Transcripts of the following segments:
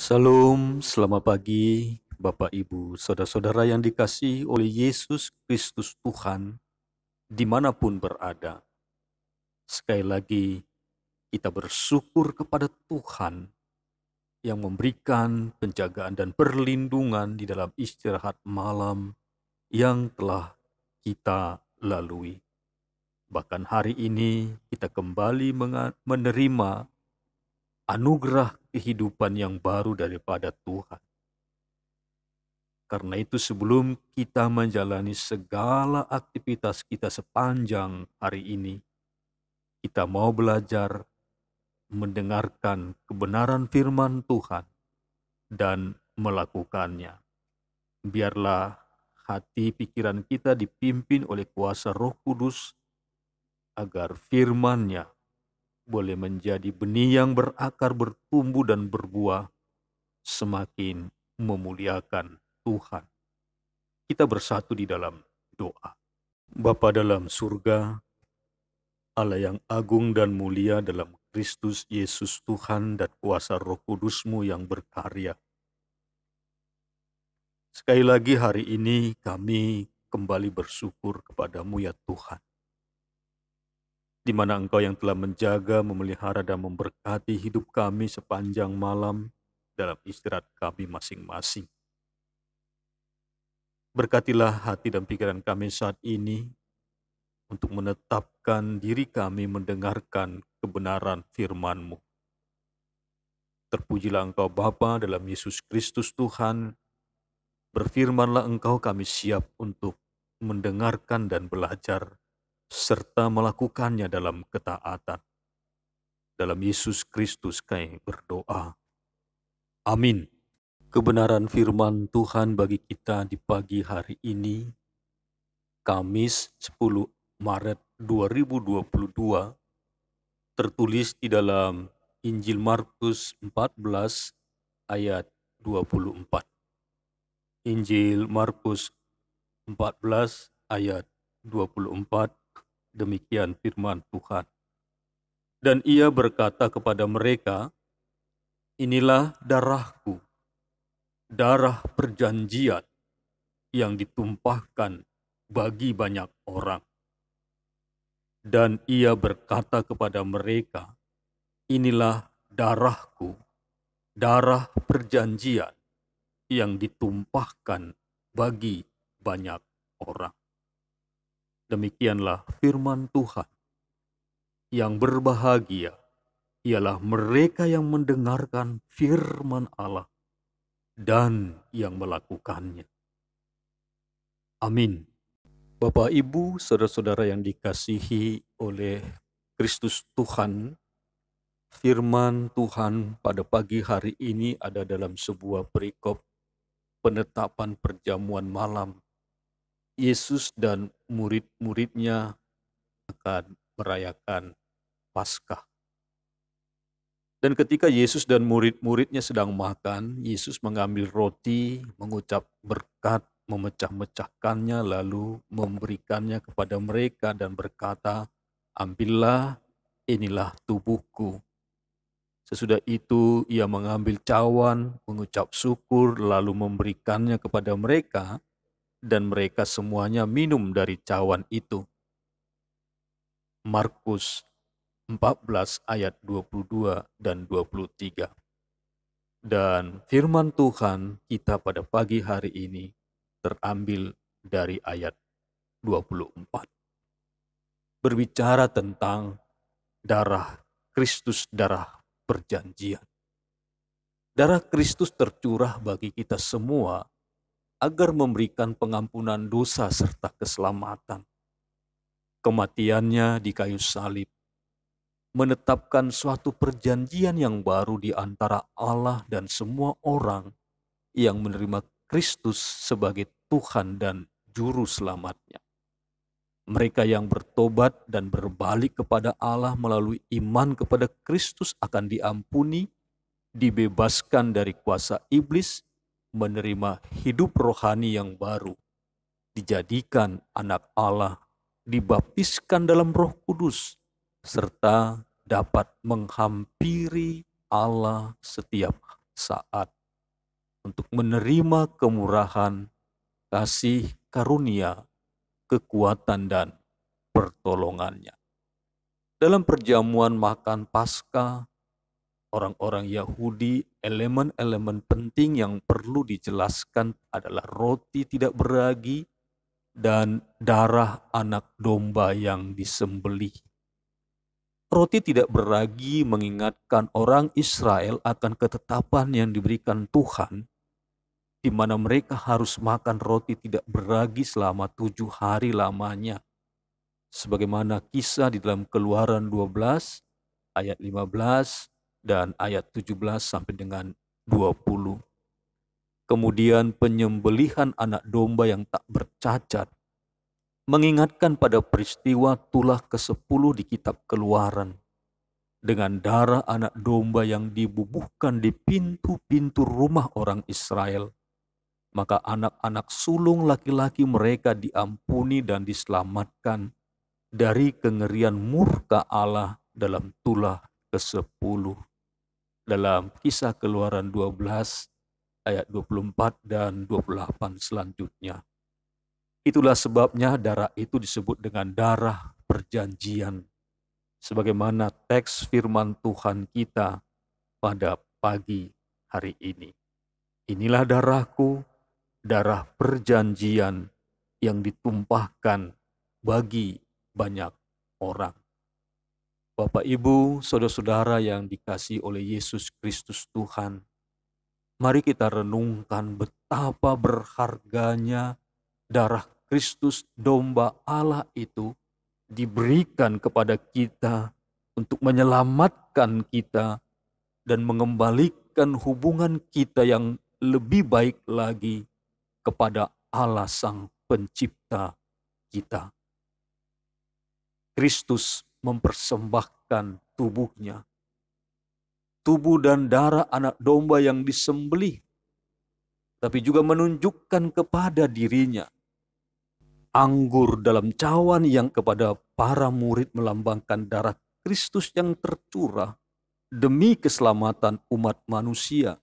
Salam, selamat pagi Bapak Ibu, saudara-saudara yang dikasihi oleh Yesus Kristus Tuhan, dimanapun berada. Sekali lagi kita bersyukur kepada Tuhan yang memberikan penjagaan dan perlindungan di dalam istirahat malam yang telah kita lalui. Bahkan hari ini kita kembali menerima anugerah kehidupan yang baru daripada Tuhan. Karena itu sebelum kita menjalani segala aktivitas kita sepanjang hari ini, kita mau belajar mendengarkan kebenaran firman Tuhan dan melakukannya. Biarlah hati pikiran kita dipimpin oleh kuasa Roh Kudus agar firman-Nya boleh menjadi benih yang berakar, bertumbuh dan berbuah, semakin memuliakan Tuhan. Kita bersatu di dalam doa. Bapa dalam surga, Allah yang agung dan mulia dalam Kristus Yesus Tuhan dan kuasa Roh Kudus-Mu yang berkarya. Sekali lagi hari ini kami kembali bersyukur kepada-Mu ya Tuhan. Di mana Engkau yang telah menjaga, memelihara dan memberkati hidup kami sepanjang malam dalam istirahat kami masing-masing. Berkatilah hati dan pikiran kami saat ini untuk menetapkan diri kami mendengarkan kebenaran firman-Mu. Terpujilah Engkau Bapa dalam Yesus Kristus Tuhan. Berfirmanlah Engkau, kami siap untuk mendengarkan dan belajar serta melakukannya dalam ketaatan. Dalam Yesus Kristus kami berdoa. Amin. Kebenaran firman Tuhan bagi kita di pagi hari ini, Kamis 10 Maret 2022, tertulis di dalam Injil Markus 14 ayat 24. Injil Markus 14 ayat 24, demikian firman Tuhan. Dan ia berkata kepada mereka, inilah darahku, darah perjanjian yang ditumpahkan bagi banyak orang. Dan ia berkata kepada mereka, inilah darahku, darah perjanjian yang ditumpahkan bagi banyak orang. Demikianlah firman Tuhan. Yang berbahagia ialah mereka yang mendengarkan firman Allah dan yang melakukannya. Amin. Bapak, Ibu, saudara-saudara yang dikasihi oleh Kristus Tuhan, firman Tuhan pada pagi hari ini ada dalam sebuah perikop penetapan perjamuan malam. Yesus dan murid-muridnya akan merayakan Paskah. Dan ketika Yesus dan murid-muridnya sedang makan, Yesus mengambil roti, mengucap berkat, memecah-mecahkannya, lalu memberikannya kepada mereka dan berkata, ambillah, inilah tubuhku. Sesudah itu ia mengambil cawan, mengucap syukur, lalu memberikannya kepada mereka, dan mereka semuanya minum dari cawan itu. Markus 14 ayat 22 dan 23. Dan firman Tuhan kita pada pagi hari ini terambil dari ayat 24. Berbicara tentang darah Kristus, darah perjanjian. Darah Kristus tercurah bagi kita semua agar memberikan pengampunan dosa serta keselamatan. Kematiannya di kayu salib menetapkan suatu perjanjian yang baru di antara Allah dan semua orang yang menerima Kristus sebagai Tuhan dan Juru Selamatnya. Mereka yang bertobat dan berbalik kepada Allah melalui iman kepada Kristus akan diampuni, dibebaskan dari kuasa iblis, menerima hidup rohani yang baru, dijadikan anak Allah, dibaptiskan dalam Roh Kudus, serta dapat menghampiri Allah setiap saat untuk menerima kemurahan, kasih karunia, kekuatan, dan pertolongannya. Dalam perjamuan makan Paskah, orang-orang Yahudi, elemen-elemen penting yang perlu dijelaskan adalah roti tidak beragi dan darah anak domba yang disembelih. Roti tidak beragi mengingatkan orang Israel akan ketetapan yang diberikan Tuhan, di mana mereka harus makan roti tidak beragi selama 7 hari lamanya. Sebagaimana kisah di dalam Keluaran 12 ayat 15 dan ayat 17 sampai dengan 20. Kemudian penyembelihan anak domba yang tak bercacat mengingatkan pada peristiwa tulah ke-10 di kitab Keluaran, dengan darah anak domba yang dibubuhkan di pintu-pintu rumah orang Israel. Maka anak-anak sulung laki-laki mereka diampuni dan diselamatkan dari kengerian murka Allah dalam tulah ke-10. Dalam kisah Keluaran 12 ayat 24 dan 28 selanjutnya. Itulah sebabnya darah itu disebut dengan darah perjanjian, sebagaimana teks firman Tuhan kita pada pagi hari ini. Inilah darahku, darah perjanjian yang ditumpahkan bagi banyak orang. Bapak, Ibu, saudara-saudara yang dikasihi oleh Yesus Kristus Tuhan, mari kita renungkan betapa berharganya darah Kristus domba Allah itu diberikan kepada kita untuk menyelamatkan kita dan mengembalikan hubungan kita yang lebih baik lagi kepada Allah Sang Pencipta kita. Kristus mempersembahkan tubuhnya, tubuh dan darah anak domba yang disembelih, tapi juga menunjukkan kepada dirinya anggur dalam cawan yang kepada para murid melambangkan darah Kristus yang tercurah demi keselamatan umat manusia.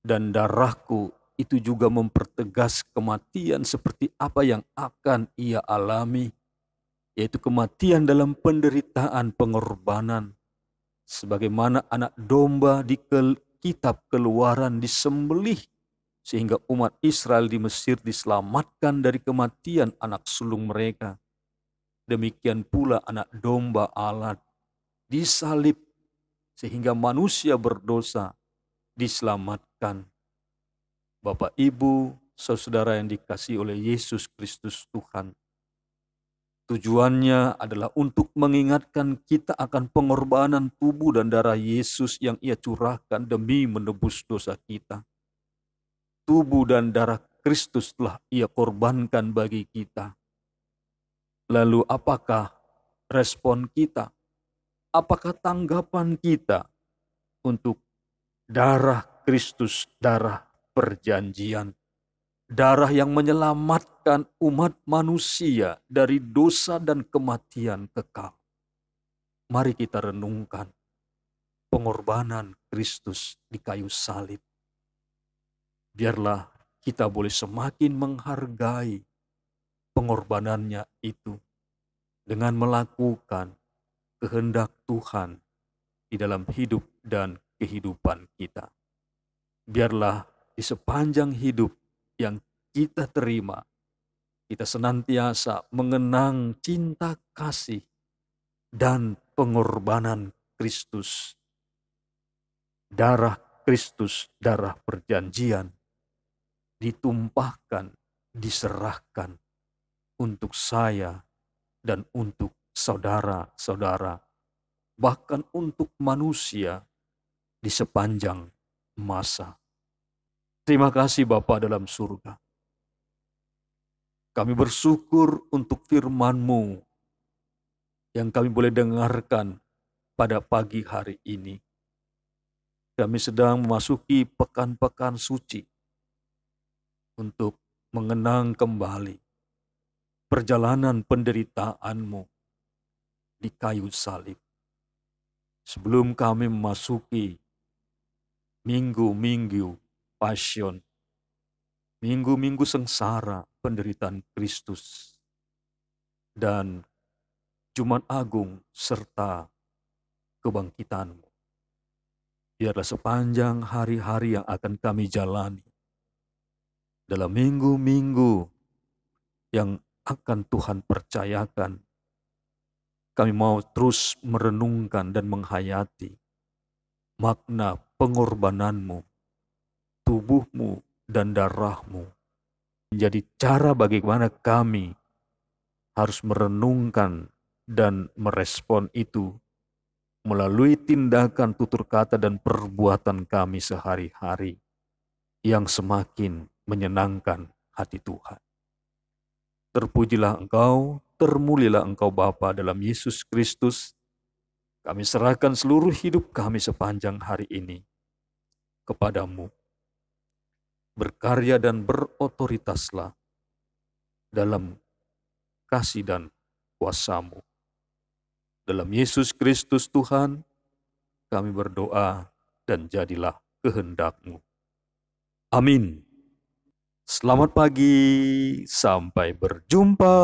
Dan darahku itu juga mempertegas kematian seperti apa yang akan ia alami, yaitu kematian dalam penderitaan pengorbanan. Sebagaimana anak domba di kitab Keluaran disembelih, sehingga umat Israel di Mesir diselamatkan dari kematian anak sulung mereka. Demikian pula anak domba Allah disalib, sehingga manusia berdosa diselamatkan. Bapak, Ibu, saudara yang dikasihi oleh Yesus Kristus Tuhan, tujuannya adalah untuk mengingatkan kita akan pengorbanan tubuh dan darah Yesus yang ia curahkan demi menebus dosa kita. Tubuh dan darah Kristus telah ia korbankan bagi kita. Lalu apakah respon kita? Apakah tanggapan kita untuk darah Kristus, darah perjanjian? Darah yang menyelamatkan umat manusia dari dosa dan kematian kekal. Mari kita renungkan pengorbanan Kristus di kayu salib. Biarlah kita boleh semakin menghargai pengorbanannya itu dengan melakukan kehendak Tuhan di dalam hidup dan kehidupan kita. Biarlah di sepanjang hidup yang kita terima, kita senantiasa mengenang cinta kasih dan pengorbanan Kristus. Darah Kristus, darah perjanjian, ditumpahkan, diserahkan untuk saya dan untuk saudara-saudara, bahkan untuk manusia di sepanjang masa. Terima kasih Bapa dalam surga. Kami bersyukur untuk firman-Mu yang kami boleh dengarkan pada pagi hari ini. Kami sedang memasuki pekan-pekan suci untuk mengenang kembali perjalanan penderitaan-Mu di kayu salib. Sebelum kami memasuki minggu-minggu passion, minggu-minggu sengsara penderitaan Kristus, dan Jumat Agung serta kebangkitan-Mu. Biarlah sepanjang hari-hari yang akan kami jalani, dalam minggu-minggu yang akan Tuhan percayakan, kami mau terus merenungkan dan menghayati makna pengorbanan-Mu, tubuh-Mu dan darah-Mu, menjadi cara bagaimana kami harus merenungkan dan merespon itu melalui tindakan, tutur kata, dan perbuatan kami sehari-hari yang semakin menyenangkan hati Tuhan. Terpujilah Engkau, termulialah Engkau Bapa dalam Yesus Kristus. Kami serahkan seluruh hidup kami sepanjang hari ini kepadamu. Berkarya dan berotoritaslah dalam kasih dan kuasa-Mu. Dalam Yesus Kristus Tuhan, kami berdoa dan jadilah kehendak-Mu. Amin. Selamat pagi, sampai berjumpa.